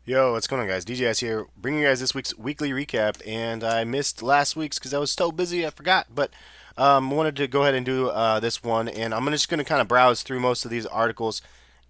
Yo, what's going on, guys? DJS here, bringing you guys this week's weekly recap. And I missed last week's because I was so busy, I forgot. But wanted to go ahead and do this one, and I'm just going to kind of browse through most of these articles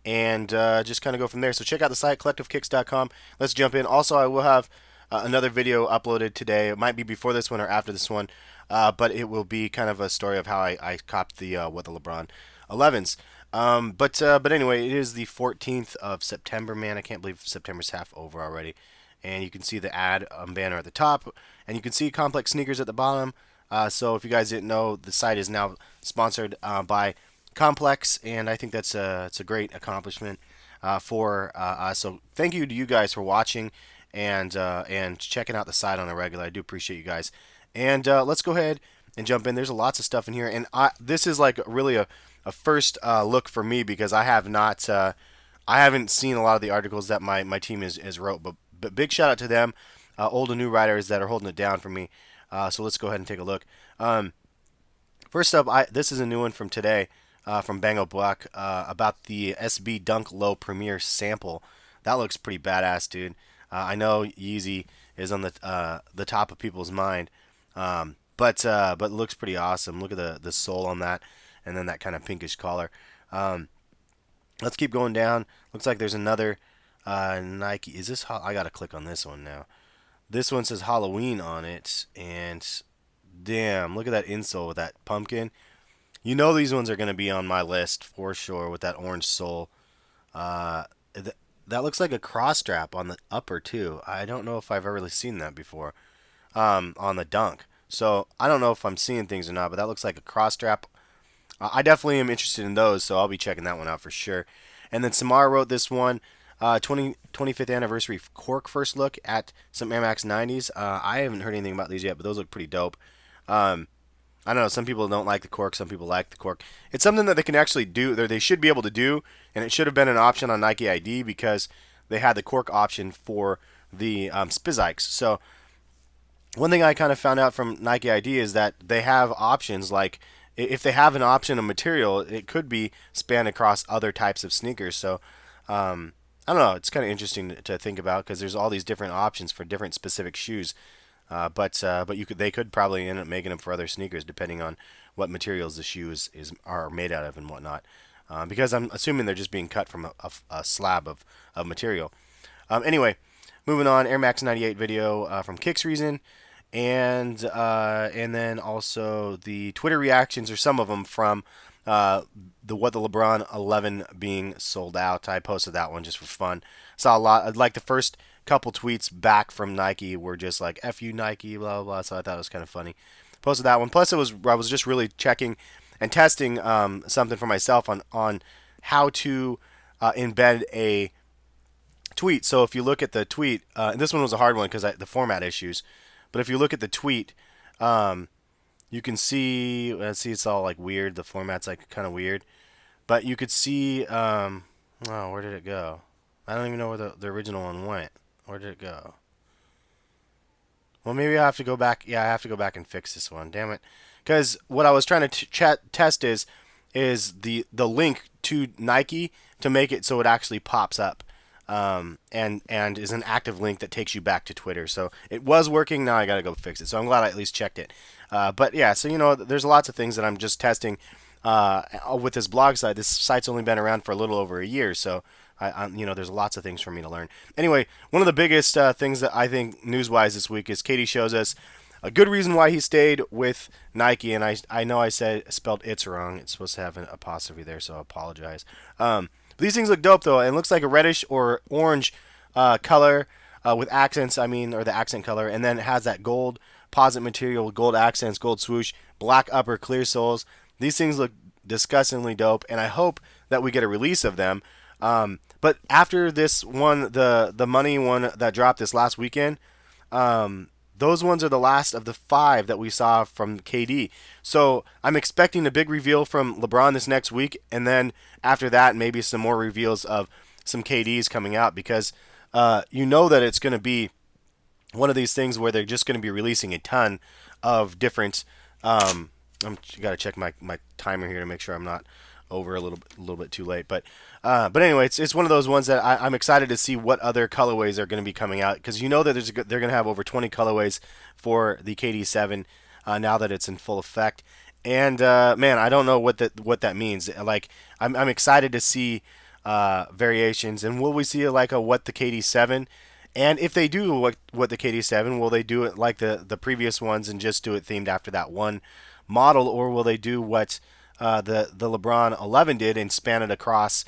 and just kind of go from there. So check out the site, collectivekicks.com. Let's jump in. Also, I will have another video uploaded today. It might be before this one or after this one, but it will be kind of a story of how I copped the what the LeBron 11s. But anyway, it is the 14th of September. Man, I can't believe September's half over already. And you can see the ad banner at the top, and you can see Complex Sneakers at the bottom. So if you guys didn't know, the site is now sponsored by Complex, and I think it's a great accomplishment for us. So thank you to you guys for watching and checking out the site on a regular. I do appreciate you guys. And let's go ahead and jump in. There's lots of stuff in here, and this is like really a first look for me because I have not I haven't seen a lot of the articles that my team has wrote, but big shout out to them, old and new writers that are holding it down for me. So let's go ahead and take a look. First up, this is a new one from today from Bango Black about the SB Dunk Low Premier sample. That looks pretty badass, dude. I know Yeezy is on the top of people's mind, but it looks pretty awesome. Look at the sole on that, and then that kind of pinkish collar. Let's keep going down. Looks like there's another Nike. Is this? I gotta click on this one now. This one says Halloween on it, and damn, look at that insole with that pumpkin. You know these ones are gonna be on my list for sure with that orange sole. Uh, that looks like a cross strap on the upper too. I don't know if I've ever really seen that before on the dunk. So I don't know if I'm seeing things or not, but that looks like a cross strap. I definitely am interested in those, so I'll be checking that one out for sure. And then Samara wrote this one, 25th anniversary Cork first look at some Air Max 90s. I haven't heard anything about these yet, but those look pretty dope. I don't know, some people don't like the Cork, some people like the Cork. It's something that they can actually do, or they should be able to do, and it should have been an option on Nike ID because they had the Cork option for the Spizikes. So one thing I kind of found out from Nike ID is that they have options like if they have an option of material, it could be spanned across other types of sneakers. So I don't know. It's kind of interesting to think about because there's all these different options for different specific shoes. But they could probably end up making them for other sneakers depending on what materials the shoes are made out of and whatnot. Because I'm assuming they're just being cut from a slab of material. Anyway, moving on, Air Max 98 video from Kicks Reason, and then also the Twitter reactions, or some of them from the LeBron 11 being sold out. I posted that one just for fun. Saw a lot. Like the first couple tweets back from Nike were just like "F you Nike," blah blah blah. So I thought it was kind of funny. Posted that one. Plus, I was just really checking and testing something for myself on how to embed a tweet. So if you look at the tweet, and this one was a hard one because the format issues. But if you look at the tweet, you can see. See, it's all like weird. The format's like kind of weird. But you could see. Oh, where did it go? I don't even know where the original one went. Where did it go? Well, maybe I have to go back. Yeah, I have to go back and fix this one. Damn it! Because what I was trying to test is the link to Nike to make it so it actually pops up. And is an active link that takes you back to Twitter. So it was working. Now I gotta go fix it. So I'm glad I at least checked it. But yeah, so there's lots of things that I'm just testing with this blog site. This site's only been around for a little over a year, so there's lots of things for me to learn. Anyway, one of the biggest things that I think news-wise this week is KD shows us a good reason why he stayed with Nike, and I know I spelled it's wrong. It's supposed to have an apostrophe there, so I apologize. These things look dope though. It looks like a reddish or orange color with accents. I mean, or the accent color, and then it has that gold posit material with gold accents, gold swoosh, black upper, clear soles. These things look disgustingly dope, and I hope that we get a release of them. But after this one, the money one that dropped this last weekend, those ones are the last of the 5 that we saw from KD. So I'm expecting a big reveal from LeBron this next week, and then after that, maybe some more reveals of some KDs coming out because that it's going to be one of these things where they're just going to be releasing a ton of different. I got to check my timer here to make sure I'm not over a little bit too late. But anyway, it's one of those ones that I'm excited to see what other colorways are going to be coming out, because you know that they're going to have over 20 colorways for the KD7 now that it's in full effect. And man, I don't know what that means. Like I'm excited to see variations, and will we see like a what the KD7? And if they do what the KD7, will they do it like the previous ones and just do it themed after that one model, or will they do what the LeBron 11 did and span it across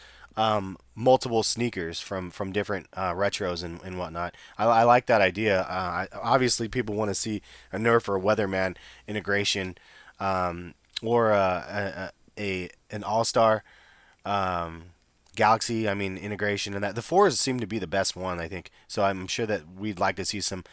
multiple sneakers from different retros and whatnot? I like that idea. Obviously, people want to see a Nerf or Weatherman integration, or an All Star. Galaxy, I mean, integration, and that the fours seem to be the best one, I think. So I'm sure that we'd like to see some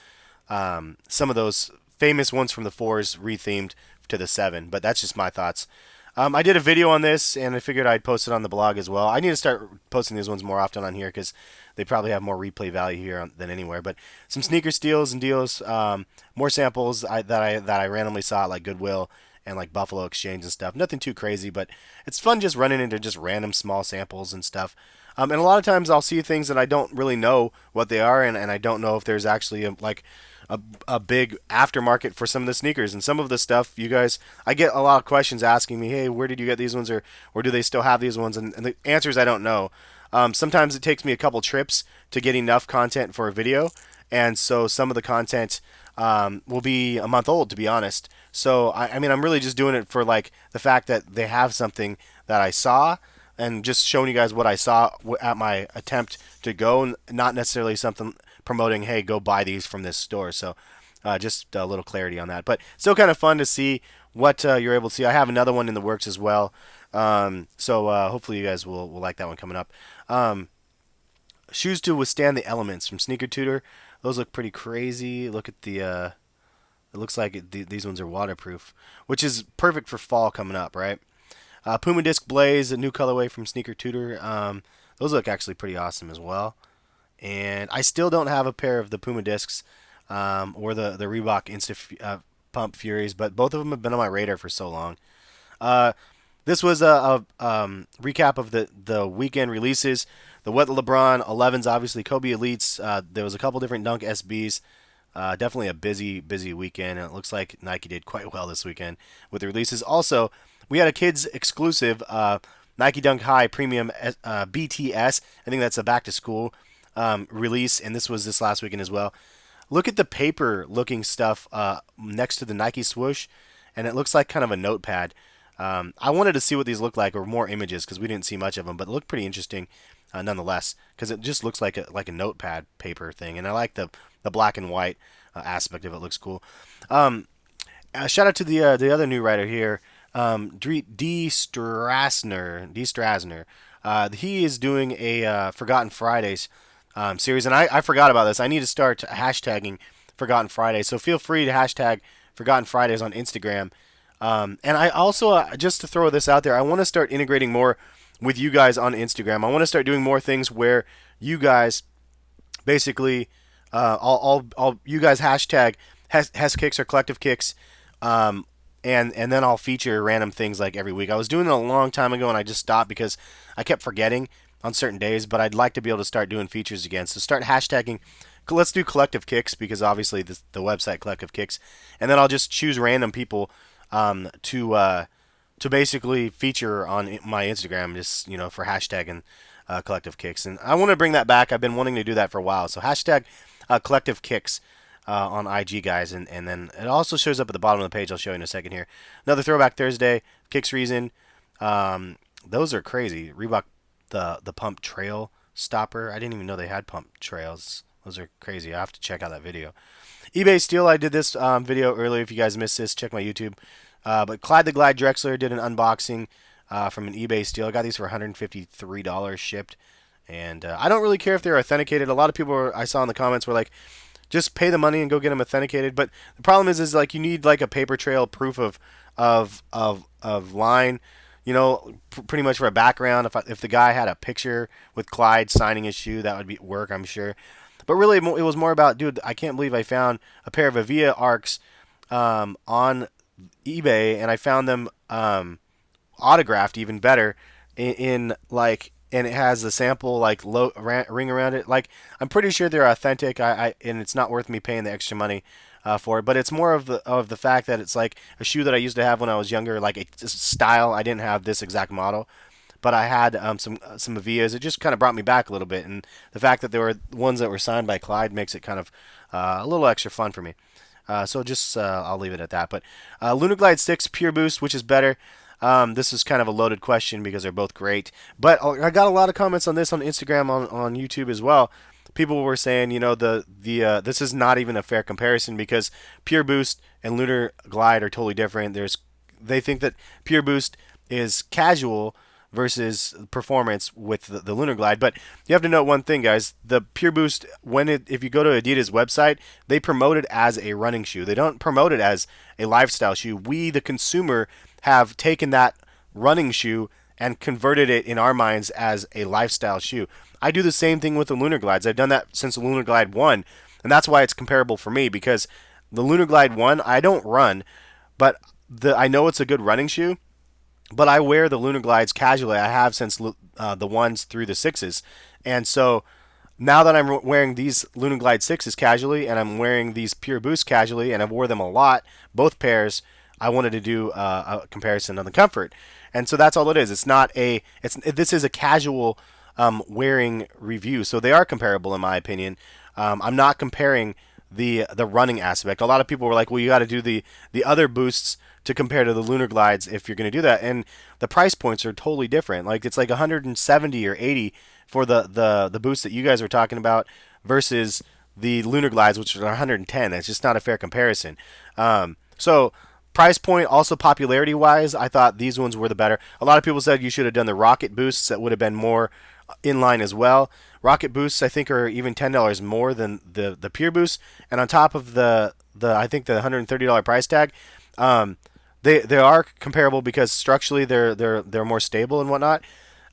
of those famous ones from the fours rethemed to the seven. But that's just my thoughts. I did a video on this, and I figured I'd post it on the blog as well. I need to start posting these ones more often on here, because they probably have more replay value here than anywhere. But some sneaker steals and deals, more samples that I randomly saw at like Goodwill and like Buffalo Exchange and stuff. Nothing too crazy, but it's fun just running into just random small samples and stuff. And a lot of times I'll see things that I don't really know what they are, and I don't know if there's actually a big aftermarket for some of the sneakers. And some of the stuff, you guys, I get a lot of questions asking me, hey, where did you get these ones, or do they still have these ones? And the answer is I don't know. Sometimes it takes me a couple trips to get enough content for a video, and so some of the content will be a month old, to be honest. So I mean, I'm really just doing it for like the fact that they have something that I saw, and just showing you guys what I saw at my attempt to go, not necessarily something promoting, hey, go buy these from this store. So just a little clarity on that. But still kind of fun to see what you're able to see. I have another one in the works as well. So hopefully you guys will like that one coming up. Shoes to withstand the elements from Sneaker Tutor. Those look pretty crazy. Look at the it looks like these ones are waterproof, which is perfect for fall coming up, right? Puma Disc Blaze, a new colorway from Sneaker Tutor. Those look actually pretty awesome as well. And I still don't have a pair of the Puma Discs, or the Reebok Insta Pump Furies, but both of them have been on my radar for so long. This was a recap of the weekend releases. The Wet LeBron 11s, obviously Kobe Elites. There was a couple different DunkSBs. Definitely a busy weekend, and it looks like Nike did quite well this weekend with the releases. Also, we had a kids exclusive Nike Dunk High Premium BTS. I think that's a back to school release, and this was this last weekend as well. Look at the paper looking stuff next to the Nike swoosh, and it looks like kind of a notepad. I wanted to see what these look like, or more images, because we didn't see much of them, but it looked pretty interesting nonetheless, because it just looks like a notepad paper thing, and I like the black and white aspect of it. Looks cool. Shout out to the other new writer here, D. Strasner. He is doing a Forgotten Fridays series, and I forgot about this. I need to start hashtagging Forgotten Fridays, so feel free to hashtag Forgotten Fridays on Instagram. And I also, just to throw this out there, I want to start integrating more with you guys on Instagram. I want to start doing more things where you guys basically, I'll you guys hashtag HESKICKS or Collectivekicks, and then I'll feature random things like every week. I was doing it a long time ago, and I just stopped because I kept forgetting on certain days, but I'd like to be able to start doing features again. So start hashtagging. Let's do Collectivekicks, because obviously the website Collectivekicks, and then I'll just choose random people to basically feature on my Instagram, just for hashtagging Collectivekicks. And I want to bring that back. I've been wanting to do that for a while. So hashtag Collectivekicks on IG, guys, and then it also shows up at the bottom of the page. I'll show you in a second here. Another Throwback Thursday, Kicks Reason. Those are crazy. Reebok, the Pump Trail Stopper. I didn't even know they had pump trails. Those are crazy. I have to check out that video. eBay Steel, I did this video earlier. If you guys missed this, check my YouTube. But Clyde the Glide Drexler did an unboxing from an eBay Steel. I got these for $153 shipped. And I don't really care if they're authenticated. A lot of people I saw in the comments were like, just pay the money and go get them authenticated. But the problem is like you need like a paper trail proof of line, pretty much for a background. If the guy had a picture with Clyde signing his shoe, that would work, I'm sure. But really, it was more about, dude, I can't believe I found a pair of Avia Arcs on eBay, and I found them autographed, even better, in like, and it has a sample like ring around it. Like, I'm pretty sure they're authentic. And it's not worth me paying the extra money for it. But it's more of the fact that it's like a shoe that I used to have when I was younger, like a style. I didn't have this exact model, but I had some Avias. It just kind of brought me back a little bit, and the fact that there were ones that were signed by Clyde makes it kind of a little extra fun for me. So just I'll leave it at that. But LunarGlide 6 Pure Boost, which is better? This is kind of a loaded question because they're both great. But I got a lot of comments on this on Instagram, on YouTube as well. People were saying, the this is not even a fair comparison because Pure Boost and LunarGlide are totally different. They think that Pure Boost is casual versus performance with the LunarGlide. But you have to know one thing, guys. The Pure Boost, if you go to Adidas website, they promote it as a running shoe. They don't promote it as a lifestyle shoe. We, the consumer, have taken that running shoe and converted it in our minds as a lifestyle shoe. I do the same thing with the LunarGlides. I've done that since the LunarGlide 1, and that's why it's comparable for me because the LunarGlide 1, I don't run, but I know it's a good running shoe, but I wear the LunarGlides casually. I have since the ones through the sixes, and so now that I'm wearing these LunarGlide sixes casually, and I'm wearing these Pure Boost casually, and I've wore them a lot, both pairs, I wanted to do a comparison on the comfort, and so that's all it is. It's not a. This is a casual wearing review, so they are comparable in my opinion. I'm not comparing the running aspect. A lot of people were like, "Well, you got to do the other boosts to compare to the LunarGlides if you're going to do that," and the price points are totally different. Like it's like 170 or 80 for the boost that you guys were talking about versus the LunarGlides, which are 110. That's just not a fair comparison. So price point, also popularity wise, I thought these ones were the better. A lot of people said you should have done the rocket boosts. That would have been more in line as well. Rocket boosts, I think, are even $10 more than the pure boosts, and on top of the I think the $130 price tag, they are comparable because structurally they're more stable and whatnot.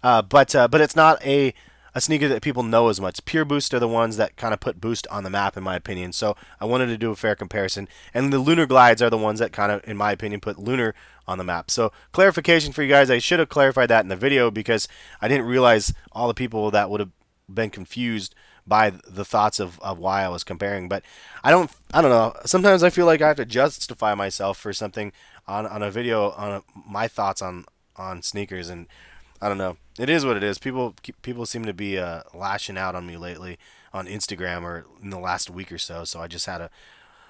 But it's not a sneaker that people know as much. Pure Boost are the ones that kind of put Boost on the map, in my opinion. So I wanted to do a fair comparison. And the LunarGlides are the ones that kind of, in my opinion, put Lunar on the map. So clarification for you guys, I should have clarified that in the video because I didn't realize all the people that would have been confused by the thoughts of why I was comparing. But I don't know. Sometimes I feel like I have to justify myself for something on a video my thoughts on sneakers, and I don't know. It is what it is. People seem to be lashing out on me lately on Instagram or in the last week or so. So I just had to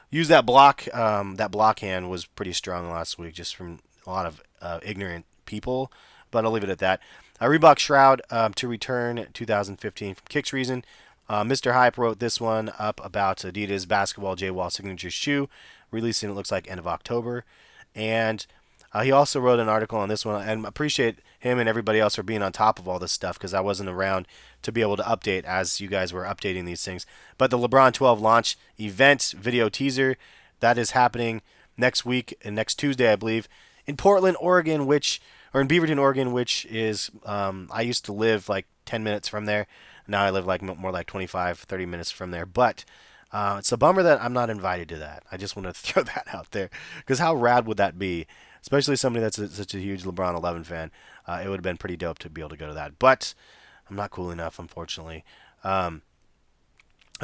use that block. That block hand was pretty strong last week, just from a lot of ignorant people. But I'll leave it at that. Reebok Shroud to return 2015 from Kicks Reason. Mr. Hype wrote this one up about Adidas Basketball J-Wall signature shoe, releasing it looks like end of October, and he also wrote an article on this one, and appreciate him and everybody else for being on top of all this stuff because I wasn't around to be able to update as you guys were updating these things. But the LeBron 12 launch event video teaser, that is happening next week and next Tuesday, I believe, in Portland, Oregon, or in Beaverton, Oregon, which is I used to live like 10 minutes from there. Now I live like more like 25, 30 minutes from there. But it's a bummer that I'm not invited to that. I just want to throw that out there because how rad would that be? Especially somebody that's such a huge LeBron 11 fan. It would have been pretty dope to be able to go to that. But I'm not cool enough, unfortunately. I'm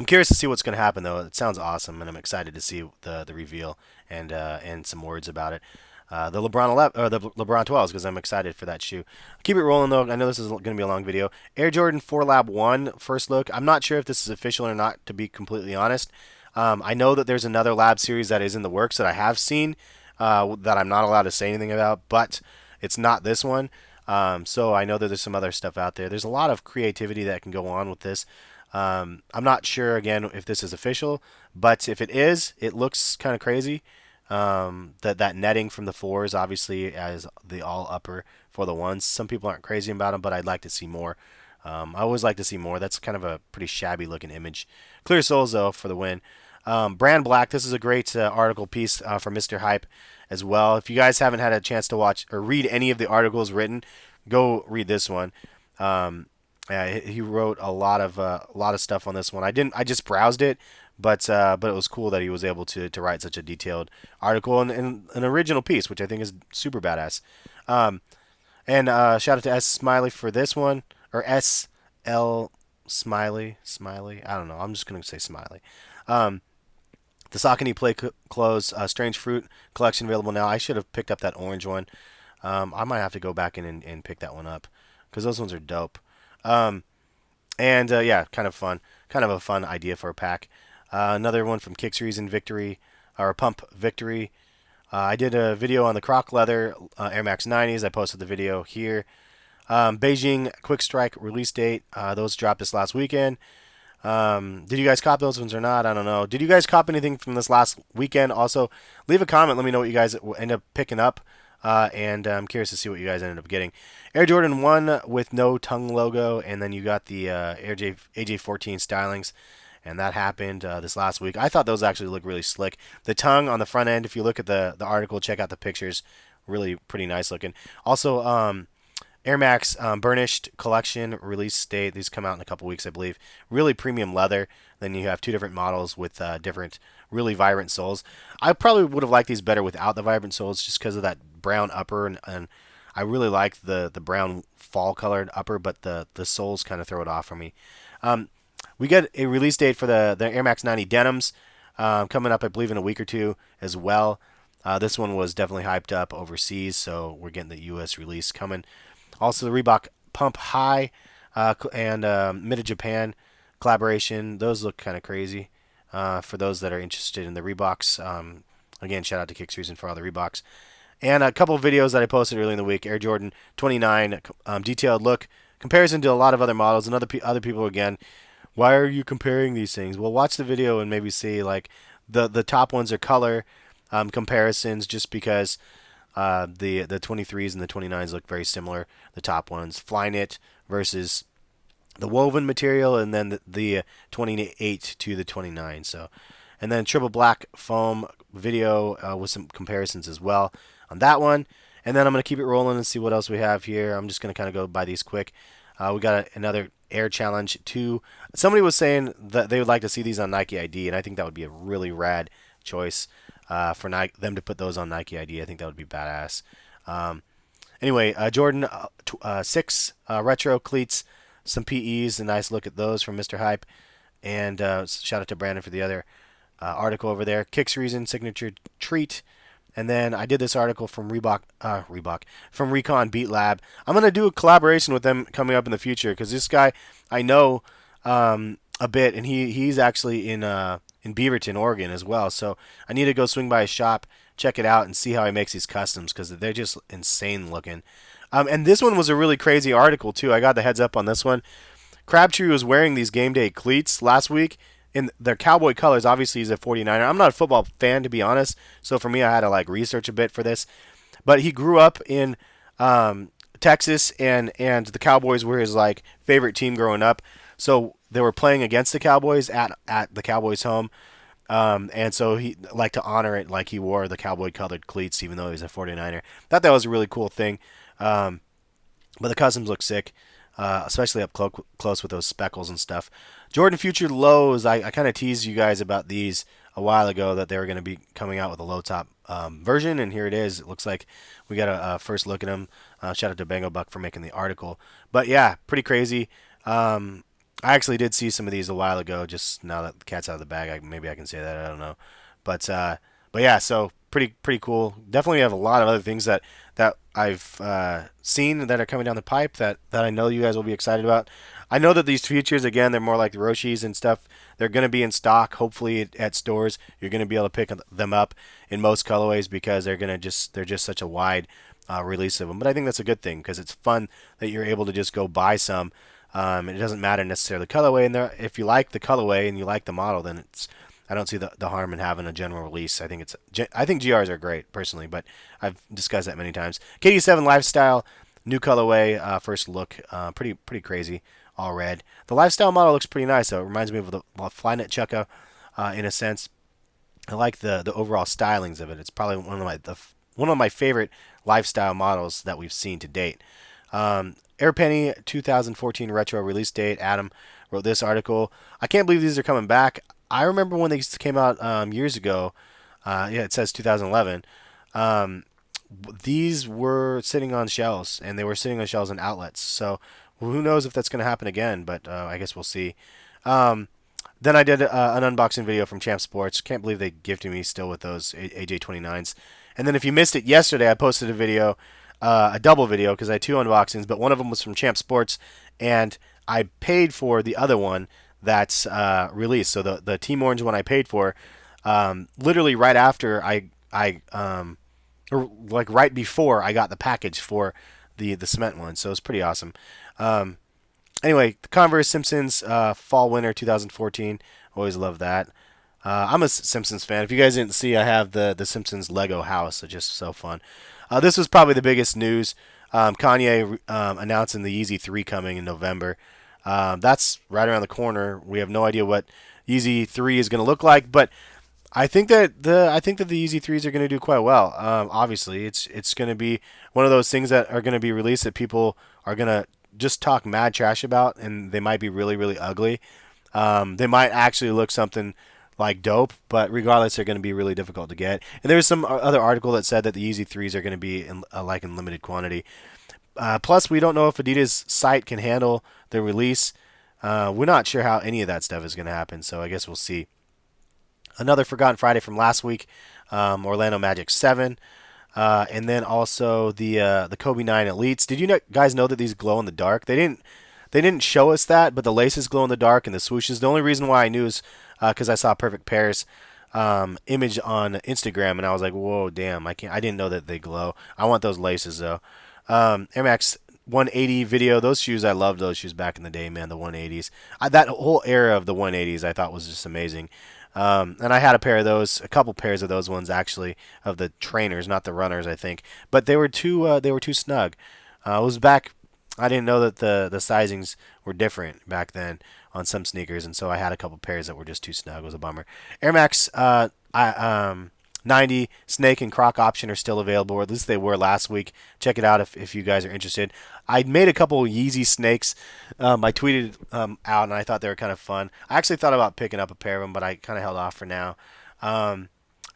curious to see what's going to happen, though. It sounds awesome, and I'm excited to see the reveal and some words about it. The LeBron 11 or the LeBron 12s because I'm excited for that shoe. Keep it rolling though. I know this is going to be a long video. Air Jordan 4 Lab 1 first look. I'm not sure if this is official or not, to be completely honest. I know that there's another lab series that is in the works that I have seen that I'm not allowed to say anything about, but it's not this one. So I know that there's some other stuff out there. There's a lot of creativity that can go on with this. I'm not sure again if this is official, but if it is, it looks kind of crazy. That netting from the fours obviously as the all upper for the ones. Some people aren't crazy about them, but I'd like to see more. I always like to see more. That's kind of a pretty shabby looking image. Clear soles though for the win. Brand Black. This is a great article piece from Mr. Hype as well. If you guys haven't had a chance to watch or read any of the articles written, go read this one. He wrote a lot of stuff on this one. I just browsed it, but it was cool that he was able to write such a detailed article and an original piece, which I think is super badass. And And shout out to S Smiley for this one, or SL Smiley. I don't know. I'm just gonna say Smiley. Um, the Saucony Play clothes, Strange Fruit collection available now. I should have picked up that orange one. I might have to go back in and pick that one up because those ones are dope. Um, and yeah, kind of fun. Kind of a fun idea for a pack. Another one from Kicks Reason Victory, or Pump Victory. I did a video on the Croc Leather Air Max 90s. I posted the video here. Beijing Quick Strike release date. Those dropped this last weekend. Did you guys cop those ones or not? I don't know. Did you guys cop anything from this last weekend? Also, leave a comment. Let me know what you guys end up picking up. And I'm curious to see what you guys ended up getting. Air Jordan 1 with no tongue logo. And then you got the AJ14 stylings. And that happened this last week. I thought those actually look really slick. The tongue on the front end, if you look at the article, check out the pictures. Really pretty nice looking. Also, Air Max Burnished Collection release date. These come out in a couple weeks, I believe. Really premium leather. Then you have two different models with different, really vibrant soles. I probably would have liked these better without the vibrant soles, just because of that brown upper, and I really like the brown fall colored upper, but the soles kind of throw it off for me. We get a release date for the Air Max 90 denims coming up, I believe, in a week or two as well. This one was definitely hyped up overseas, so we're getting the U.S. release coming. Also, the Reebok Pump High and Mid of Japan collaboration. Those look kind of crazy for those that are interested in the Reeboks. Again, shout out to Kicks Reason for all the Reeboks. And a couple of videos that I posted early in the week. Air Jordan 29 detailed look comparison to a lot of other models and other people again. Why are you comparing these things? Well, watch the video and maybe see like the top ones are color comparisons, just because the 23s and the 29s look very similar. The top ones, Flyknit versus the woven material, and then the 28 to the 29. So, and then triple black foam video with some comparisons as well on that one. And then I'm going to keep it rolling and see what else we have here. I'm just going to kind of go by these quick. We got another Air Challenge 2. Somebody was saying that they would like to see these on Nike ID, and I think that would be a really rad choice for them to put those on Nike ID. I think that would be badass. Anyway, Jordan 6 Retro Cleats, some PEs, a nice look at those from Mr. Hype. And shout out to Brandon for the other article over there. Kicks Reason Signature Treat. And then I did this article from from Recon Beat Lab. I'm going to do a collaboration with them coming up in the future, because this guy I know a bit, and he's actually in Beaverton, Oregon as well. So I need to go swing by his shop, check it out, and see how he makes these customs, because they're just insane looking. And this one was a really crazy article too. I got the heads up on this one. Crabtree was wearing these game day cleats last week in their cowboy colors. Obviously, he's a 49er. I'm not a football fan, to be honest, so for me, I had to like research a bit for this. But he grew up in Texas, and the Cowboys were his like favorite team growing up. So they were playing against the Cowboys at the Cowboys' home. And so he liked to honor it, like he wore the cowboy colored cleats, even though he was a 49er. Thought that was a really cool thing. But the customs look sick, especially up close with those speckles and stuff. Jordan Future Lows, I kind of teased you guys about these a while ago, that they were going to be coming out with a low top version, and here it is. It looks like we got a first look at them. Shout out to Bango Buck for making the article. But yeah, pretty crazy. I actually did see some of these a while ago. Just now that the cat's out of the bag, maybe I can say that. I don't know, but yeah. So pretty cool. Definitely have a lot of other things that I've seen that are coming down the pipe that I know you guys will be excited about. I know that these features, again, they're more like the Roshis and stuff. They're going to be in stock, hopefully at stores. You're going to be able to pick them up in most colorways, because they're just such a wide release of them. But I think that's a good thing, because it's fun that you're able to just go buy some. And it doesn't matter necessarily the colorway. And if you like the colorway and you like the model, then I don't see the harm in having a general release. I think GRs are great personally, but I've discussed that many times. KD7 Lifestyle, new colorway, first look, pretty crazy, all red. The Lifestyle model looks pretty nice, though. It reminds me of the Flyknit Chukka in a sense. I like the overall stylings of it. It's probably one of my favorite lifestyle models that we've seen to date. Airpenny 2014 retro release date. Adam wrote this article. I can't believe these are coming back. I remember when these came out years ago. Yeah, it says 2011. these were sitting on shelves, and they were sitting on shelves in outlets. So who knows if that's going to happen again? But I guess we'll see. Um, then I did an unboxing video from Champ Sports. Can't believe they gifted me still with those AJ29s. And then if you missed it yesterday, I posted a video, a double video, because I had two unboxings, but one of them was from Champ Sports, and I paid for the other one that's released. So the Team Orange one I paid for, literally right after or like right before I got the package for the cement one. So it's pretty awesome. Um, Anyway, the Converse Simpsons Fall Winter 2014. Always love that. I'm a Simpsons fan. If you guys didn't see, I have the Simpsons Lego house. It's just so fun. This was probably the biggest news. Kanye announcing the Yeezy 3 coming in November. That's right around the corner. We have no idea what Yeezy 3 is going to look like, but I think that the Yeezy 3s are going to do quite well. Obviously, it's going to be one of those things that are going to be released that people are going to just talk mad trash about, and they might be really, really ugly. They might actually look something like dope, but regardless, they're going to be really difficult to get. And there was some other article that said that the Yeezy 3s are going to be in limited quantity. Plus, we don't know if Adidas site can handle the release. We're not sure how any of that stuff is going to happen, so I guess we'll see. Another Forgotten Friday from last week, Orlando Magic 7. And then also the Kobe 9 Elites. Did you guys know that these glow in the dark? They didn't show us that, but the laces glow in the dark and the swooshes. The only reason why I knew is because I saw Perfect Pairs image on Instagram, and I was like, whoa, damn, I didn't know that they glow. I want those laces though. Air Max 180 video. Those shoes, I loved those shoes back in the day, man. The 180s. That whole era of the 180s, I thought was just amazing. And I had a pair of those, a couple pairs of those ones actually, of the trainers, not the runners, I think. But they were too snug. It was back. I didn't know that the sizings were different back then on some sneakers, and so I had a couple pairs that were just too snug. It was a bummer. Air Max 90 Snake and Croc option are still available, or at least they were last week. Check it out if you guys are interested. I made a couple Yeezy Snakes. I tweeted out, and I thought they were kind of fun. I actually thought about picking up a pair of them, but I kind of held off for now. Kind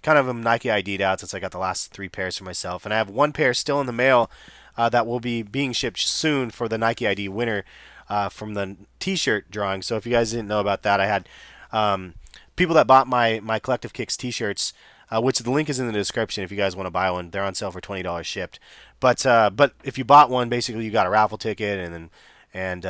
of Nike ID'd out since I got the last three pairs for myself, and I have one pair still in the mail that will be being shipped soon for the Nike ID winner from the T-shirt drawing. So if you guys didn't know about that, I had people that bought my Collectivekicks T-shirts, which the link is in the description if you guys want to buy one. They're on sale for $20 shipped. But if you bought one, basically you got a raffle ticket, and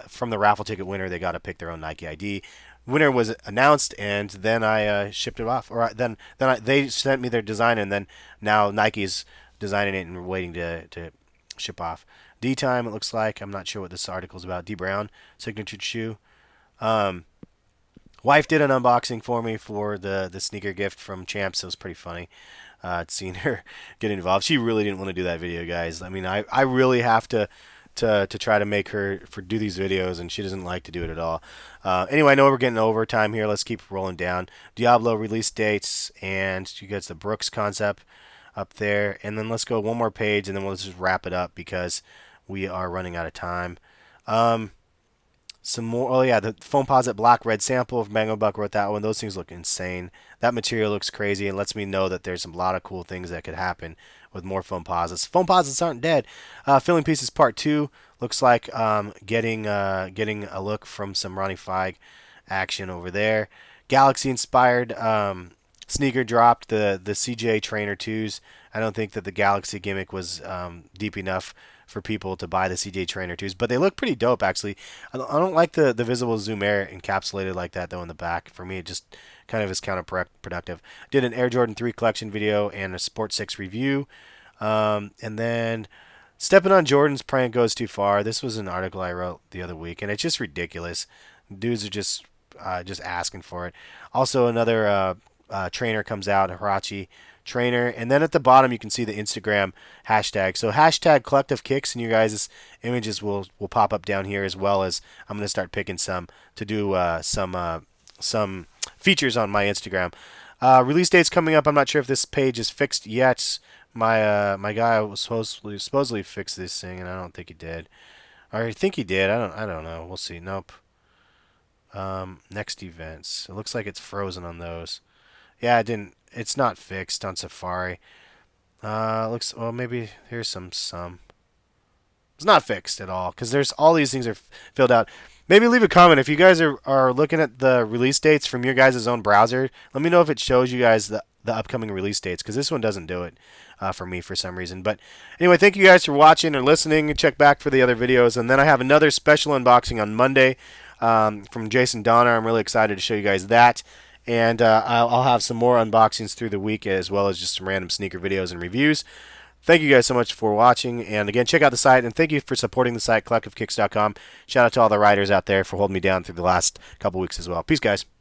from the raffle ticket winner, they got to pick their own Nike ID. Winner was announced, and then I shipped it off. Or they sent me their design, and then now Nike's designing it and waiting to ship off. D time, it looks like. I'm not sure what this article is about. D Brown signature shoe. Wife did an unboxing for me for the sneaker gift from Champs. It was pretty funny. Seeing her get involved. She really didn't want to do that video, guys. I mean, I really have to try to make her do these videos, and she doesn't like to do it at all. Anyway, I know we're getting overtime here. Let's keep rolling down. Diablo release dates, and you get the Brooks concept up there. And then let's go one more page, and then we'll just wrap it up because we are running out of time. Some more. Oh yeah, the Foamposite black red sample of Mango Buck wrote that one. Those things look insane. That material looks crazy and lets me know that there's a lot of cool things that could happen with more Foamposites. Foamposites aren't dead. Filling pieces part 2 looks like getting a look from some Ronnie Feig action over there. Galaxy inspired sneaker dropped, the CJ Trainer 2s. I don't think that the Galaxy gimmick was deep enough for people to buy the CJ Trainer 2s, but they look pretty dope actually. I don't like the visible Zoom Air encapsulated like that though in the back. For me, it just kind of is counterproductive. Did an Air Jordan 3 collection video and a Sport 6 review, and then stepping on Jordan's prank goes too far. This was an article I wrote the other week, and it's just ridiculous. Dudes are just asking for it. Also, another trainer comes out, Hirachi trainer, and then at the bottom you can see the Instagram hashtag. So hashtag Collectivekicks, and you guys' images will pop up down here, as well as I'm going to start picking some to do some features on my Instagram. Release dates coming up. I'm not sure if this page is fixed yet. My guy was supposedly fixed this thing, and I don't think he did. Or I think he did. I don't know. We'll see. Nope. Next events. It looks like it's frozen on those. Yeah, it didn't. It's not fixed on Safari. Looks, well, maybe here's some. It's not fixed at all because there's all these things are filled out. Maybe leave a comment if you guys are looking at the release dates from your guys' own browser. Let me know if it shows you guys the upcoming release dates because this one doesn't do it for me for some reason. But anyway, thank you guys for watching and listening. Check back for the other videos. And then I have another special unboxing on Monday from Jason Donner. I'm really excited to show you guys that. And I'll have some more unboxings through the week as well as just some random sneaker videos and reviews. Thank you guys so much for watching. And again, check out the site. And thank you for supporting the site, collectivekicks.com. Shout out to all the writers out there for holding me down through the last couple weeks as well. Peace, guys.